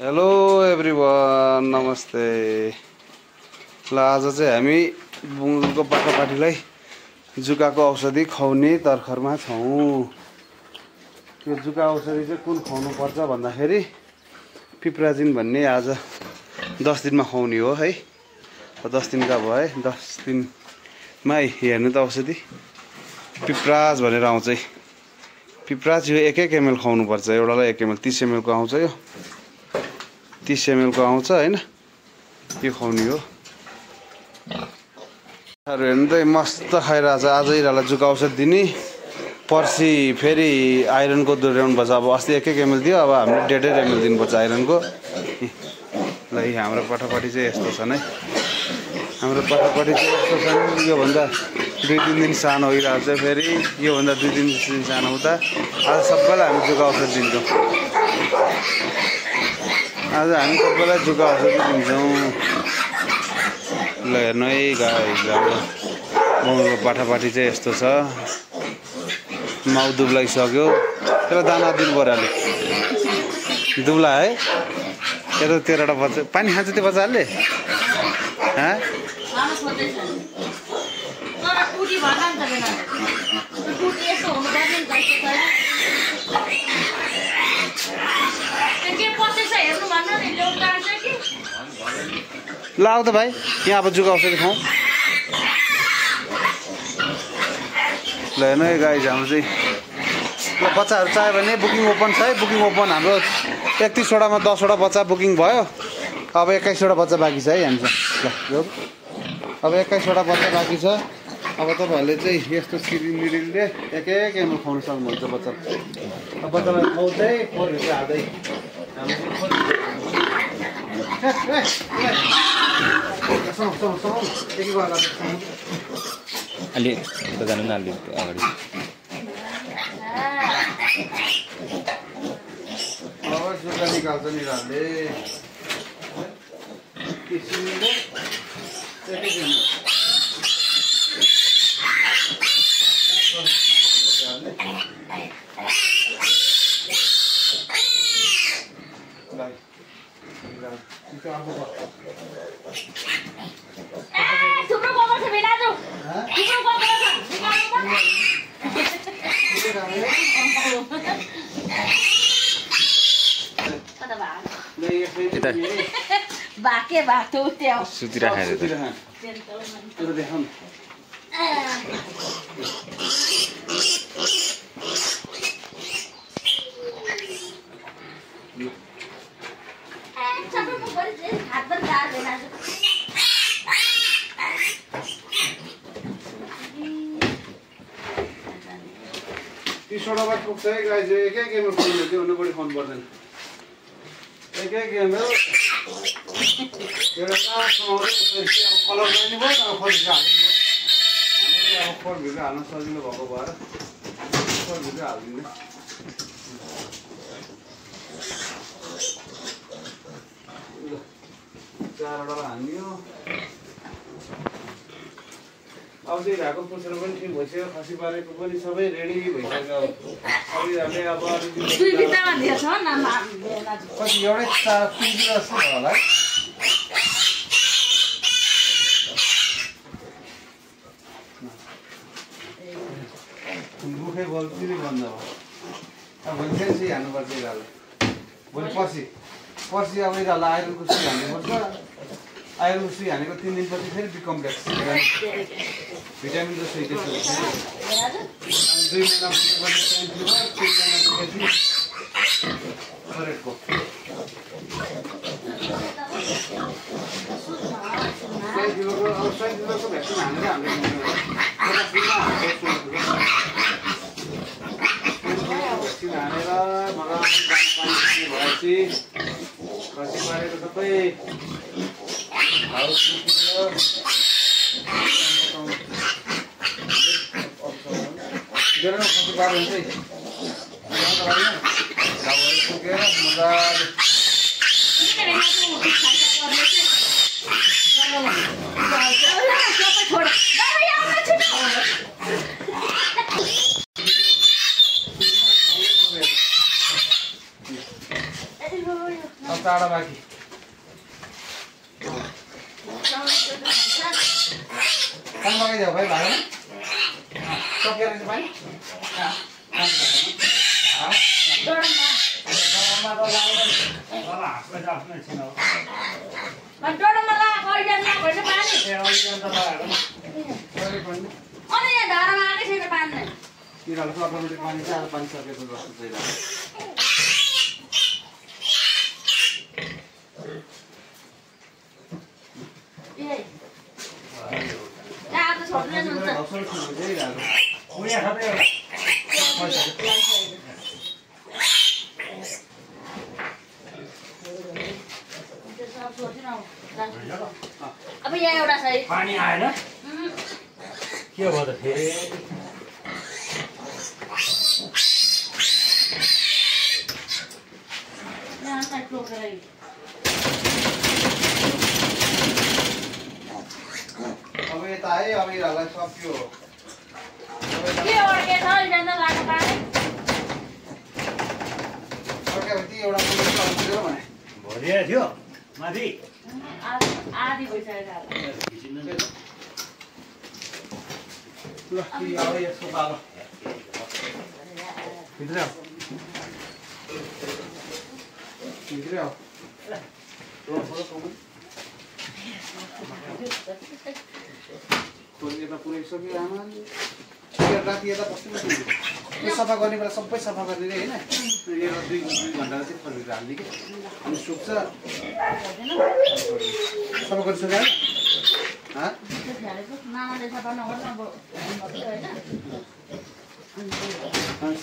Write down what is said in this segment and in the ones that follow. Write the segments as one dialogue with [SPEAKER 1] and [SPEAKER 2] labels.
[SPEAKER 1] Hello everyone, नमस्ते। ल आज चाहिँ हामी बुङ्गुरको पाखापाठीलाई जुकाको औषधि खुवाउने तर्खरमा छौँ। त्यो जुका औषधि चाहिँ कुन खुवाउनु पर्छ भन्दाखेरि पिप्राजिन भन्ने आज 10 दिनमा खुवाउने हो है। 10 दिनका भए 10 दिनमा हेर्नु त औषधि पिप्राज भनेर आउँछ। पिप्राज यो 1 ml खुवाउनु पर्छ। एउटालाई 1 ml 30 ml को आउँछ। यो 30 ml को आउँछ हैन। यो खुवाउने हो। हेर्नु त मस्त खाइरहेछ। आज यिनीहरूलाई जुका औषध दिने, पर्सि फेरि आइरनको ल्याउनु पर्छ। अब अस्ति 1 ml दियो, अब हामीले 1.5 ml दिनुपर्छ आइरनको। ल हाम्रो पाठापाठी चाहिँ यस्तो छन् है। हाम्रो पाठापाठी चाहिँ यस्तो छन्। योभन्दा 2-3 दिन सानो भइरहेको छ। फेरि योभन्दा 2-3 दिन सानो हुँदा आज सबैलाई हामी जुका औषध दिन्छौँ। आज हामी सबैलाई जुका औषधि दिन्छौँ। ल हेर्नु है गाइस, गाउँको पाठापाठी चाहिँ यस्तो छ। माउ दुब्लाइसक्यो, त्यसलाई दाना दिनु पर्यो अलिक। दुब्ला है, यता 13वटा बच्चा पानी खान्छ त्यो बच्चाहरूले। ल आऊ त भाइ, यहाँ अब जुका औषधि खाउँ। ल हेर्नु है गाइस, हाम्रो चाहिँ ल बच्चाहरू चाहियो भने बुकिङ ओपन छ है। बुकिङ ओपन हाम्रो 31वटामा 10वटा बच्चा बुकिङ भयो। अब 21वटा बच्चा बाँकी छ है हामीसँग। ल अब 21वटा बच्चा बाँकी छ। अब तपाईँहरूले चाहिँ यस्तो सिरिन्डले 1 ml खुवाउनु सक्नुहुन्छ बच्चा। अब बच्चालाई खुवाउँदै खोरभित्र हाल्दै
[SPEAKER 2] अलि त जानु न अलि अगाडि।
[SPEAKER 1] अब जुका निकाल्छ निकाल्ने किसिमले
[SPEAKER 2] सुतिराखेर
[SPEAKER 1] तीसवटा पुग्छ है गाइस। 1 ml खुवाउनु, त्योभन्दा बढी खुवाउनु पर्दैन। 1 ml एउटा कलर गर्ने भयो न, खोरभित्र हालिदिनु। हामीले अब खोरभित्र हाल्न सजिलो भएको भएर खोरभित्र हालिदिनु। 4वटा हाल्यो। अब चाहिँ भएको पुछेर पनि ठिक भइसक्यो। खसी पारेको पनि सबै रेडी भइसक्यो। सबैहरूले अब कति एउटै 3 किलो जस्तो भयो होला है। मुखै बोल्दै बन्द भयो। अब भोलि फेरि सुई हान्नुपर्छ यिनीहरूलाई। भोलि पर्सि अब यिनीहरूलाई आइरनको सुई हान्नुपर्छ। आइरनको सुई हानेको 3 दिनपछि फेरि बी कम्प्लेक्स भिटामिनको सुई त्यस्तो 2 महिना पुगेपछि 3 महिना पुगेपछि फरेटको 100 किलोको भ्याक्सिन हानेर हामीले भ्याक्सिन हानेर मजाले पानी भएपछि खसी पारेको सबै बेलामा खसी पार्यो भने चाहिँ पुगेर मजाले चाडा बाँकी काम लगाइदियो भाइ भाडा सक्यो रहेछ भाइ तिनीहरू अटोमेटिक पानी चाहिँ पानी सकेको जस्तो
[SPEAKER 3] अब यहाँ एउटा छ
[SPEAKER 4] पानी आएन के भयो त फेरि
[SPEAKER 1] अब यता आयो अब यिनीहरूलाई सक्यो
[SPEAKER 3] के अड्केछ यहाँ लाग्नु पानी
[SPEAKER 1] अर्कापछि एउटा पुलिस भने
[SPEAKER 4] भरिया थियो माथि
[SPEAKER 3] आधी भइसकेको
[SPEAKER 1] ल अब यसको पालो भित्र आऊ भित्र आऊ यता पुऱ्याइसक्यो आमाले राति यता बस्नु यो सफा गर्ने बेला सबै सफा गर्ने रे होइन यो 2 घन्टा चाहिँ फर्केर हाल्ने कि अनि सुक्छ सफा गरिसक्यो होइन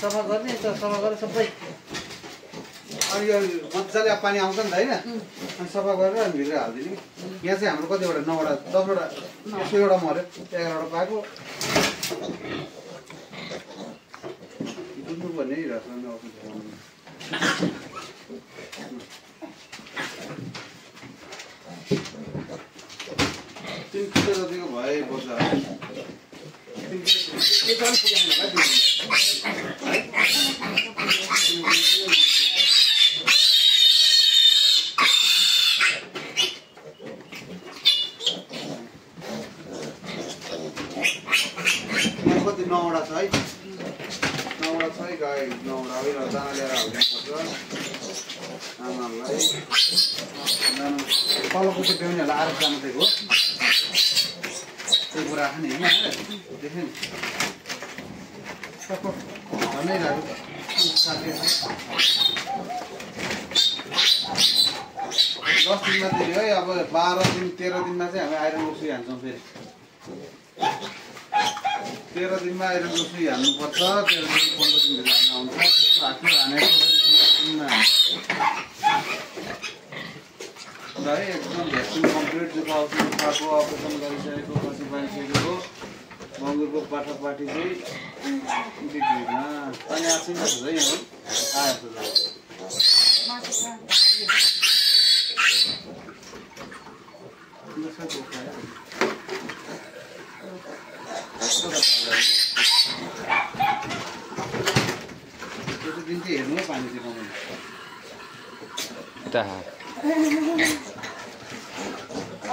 [SPEAKER 1] सफा गर्ने त सफा गरेर सबै अनि यो मजाले पानी आउँछ नि त होइन अनि सफा गरेर अनि भित्र हालिदिने यहाँ चाहिँ हाम्रो कतिवटा 9वटा 10वटा 100वटा मऱ्यो 11वटा पाएको दुध्नु भन्ने रसमा तिन किलो जतिको भए बस्छ कति 9वटा छ है 9वटा छ है गाई 9वटा अब दाना ल्याएर हाल्नुपर्छ आमाहरूलाई तलपट्टि ब्याउनेहरूलाई आएर जानु दिएको त्यो कुरा आएको नि होइन देख्यो नि भनिरहेको 10 दिनमा दियो है अब 12 दिन 13 दिनमा चाहिँ हामी आइरन उसी हान्छौँ फेरि 13 दिनमा आइरन उसी हाल्नुपर्छ 13 दिन 15 दिनभित्र हाल्नु आउँछ त्यसको हातमा हानेको है एकदम भ्याक्सिन कम्प्लिट जुकाउको उठाएको अपरेसन गरिसकेको पछि बाँधिसकेको मङ्गुरको पाठापाठी चाहिँ बिग्रिन अनि आएको छैन है हो आएको त्यो दिन चाहिँ हेर्नु है पानी चाहिँ कमाउनु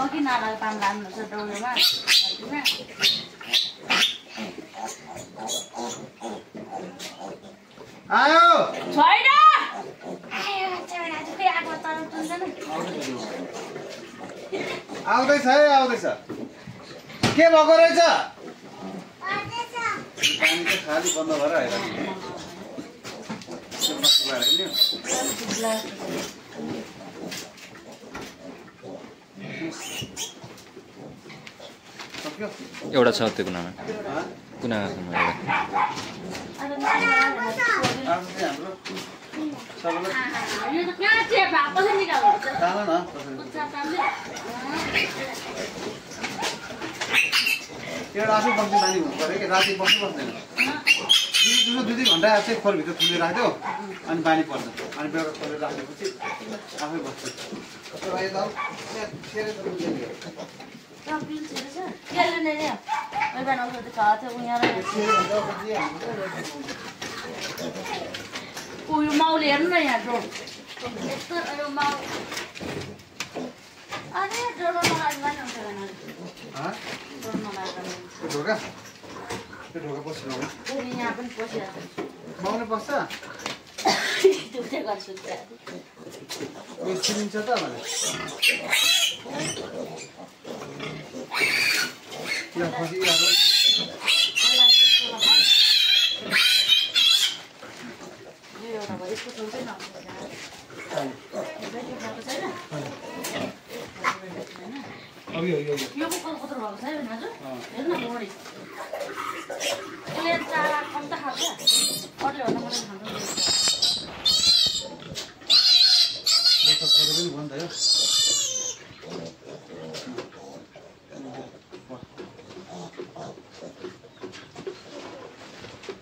[SPEAKER 3] अघि नालाको पानी लानुपर्छ डौलोमा
[SPEAKER 1] आयो
[SPEAKER 3] छैन
[SPEAKER 1] आउँदैछ है आउँदैछ के भएको रहेछ पानी चाहिँ खाली बन्द भएर
[SPEAKER 2] एउटा छ त्यो कुनामा कुनामा
[SPEAKER 1] एउटा आफै बस्ने बानी हुनु पऱ्यो कि राति बस्नु बस्दैन 2 घन्टा चाहिँ खोरभित्र थुलेर राख्यो अनि बानी पर्छ अनि बेलुका खोलेर राखेपछि आफै बस्छ
[SPEAKER 3] उयो माउले हेर्नु न यहाँ
[SPEAKER 1] ढोका त्यो ढोका पस्नु
[SPEAKER 3] फेरि यहाँ पनि पसिरहेको
[SPEAKER 1] माउले पस्छ
[SPEAKER 3] त्यो चाहिँ गर्छु
[SPEAKER 1] उयो चिनिन्छ त भने यहाँ फसिरहेको
[SPEAKER 3] एउटा भयो यसको छेउ चाहिँ
[SPEAKER 1] अब यो
[SPEAKER 3] यो पो कत्रो भएको छ है दाजु हेर्न बढी यसले चारा कम त खान्छ अरूले भन्दा मलाई खान्छ
[SPEAKER 1] पनि भयो नि त यो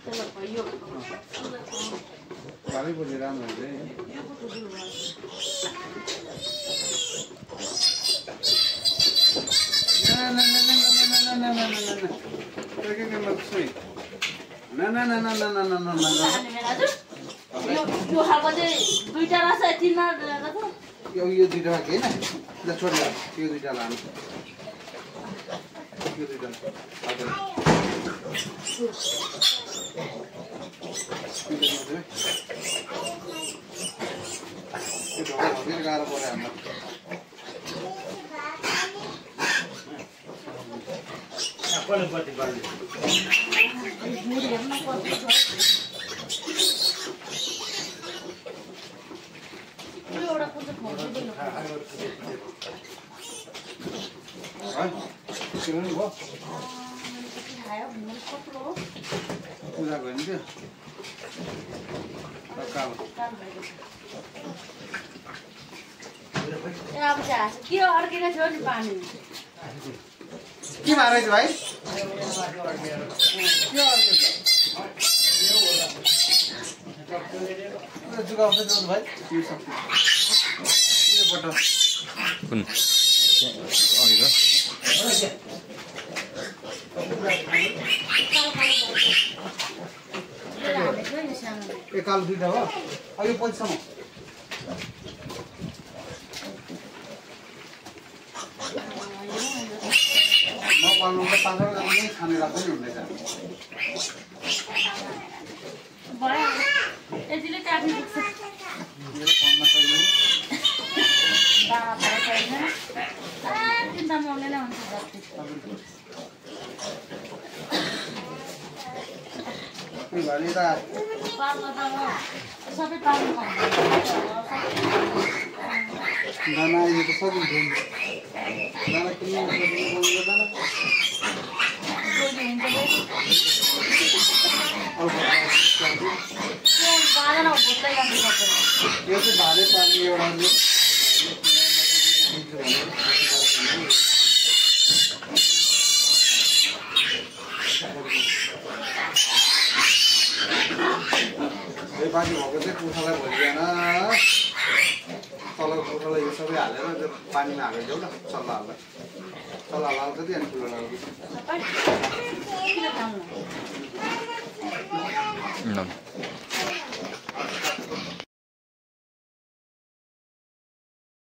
[SPEAKER 3] त्यसलाई भयो
[SPEAKER 1] भालै बोले राम्रो हुन्छ है
[SPEAKER 3] यो खालको चाहिँ दुईटा रहेछ तिनमा रहेछ
[SPEAKER 1] यो दुईटा के होइन ल छोड यो दुईटा लानु यो दुईटा हजुर त्यो ढोका भएर गाह्रो पऱ्यो हामीलाई
[SPEAKER 4] कसले कति गर्ने
[SPEAKER 3] एउटा कुन चाहिँ खायो कत्रो हो
[SPEAKER 1] पूजा भयो नि त्यो कालो
[SPEAKER 3] ए अब चाहिँ के अड्केको थियो नि पानी
[SPEAKER 1] के मारेछ भाइ के अड्केछ जुगाउँछ जोड भाइ यो सक्छ
[SPEAKER 2] कुन अघिको
[SPEAKER 1] ए कालो दुईटा हो अब यो पछिसम्म नपाल्नु त 5 नै खाने राख्दै हुँदैछ
[SPEAKER 3] भयो यतिले काट्नु पुग्छ
[SPEAKER 1] मेरो फोनमा छैन
[SPEAKER 3] बाबा छैन चिन्ता मर्दैन हुन्छ जति
[SPEAKER 1] भने त
[SPEAKER 3] पाल्नु त म सबै पाल्नु पर्छ
[SPEAKER 1] दाना यो त सकिन्छ दाना किन्नु दाना
[SPEAKER 3] बाँधेर भुत्दै जानु सक्छ
[SPEAKER 1] यो चाहिँ भाले पाल्ने एउटा बाँकी भएको चाहिँ कुखुरालाई भोलि बिहान तलको कुखुरालाई यो सबै हालेर त्यो पानीमा हालिदिउँ न चल्ला हाल्छ त्यो अनि ठुलो लाग्छ
[SPEAKER 3] किन खानु
[SPEAKER 2] ल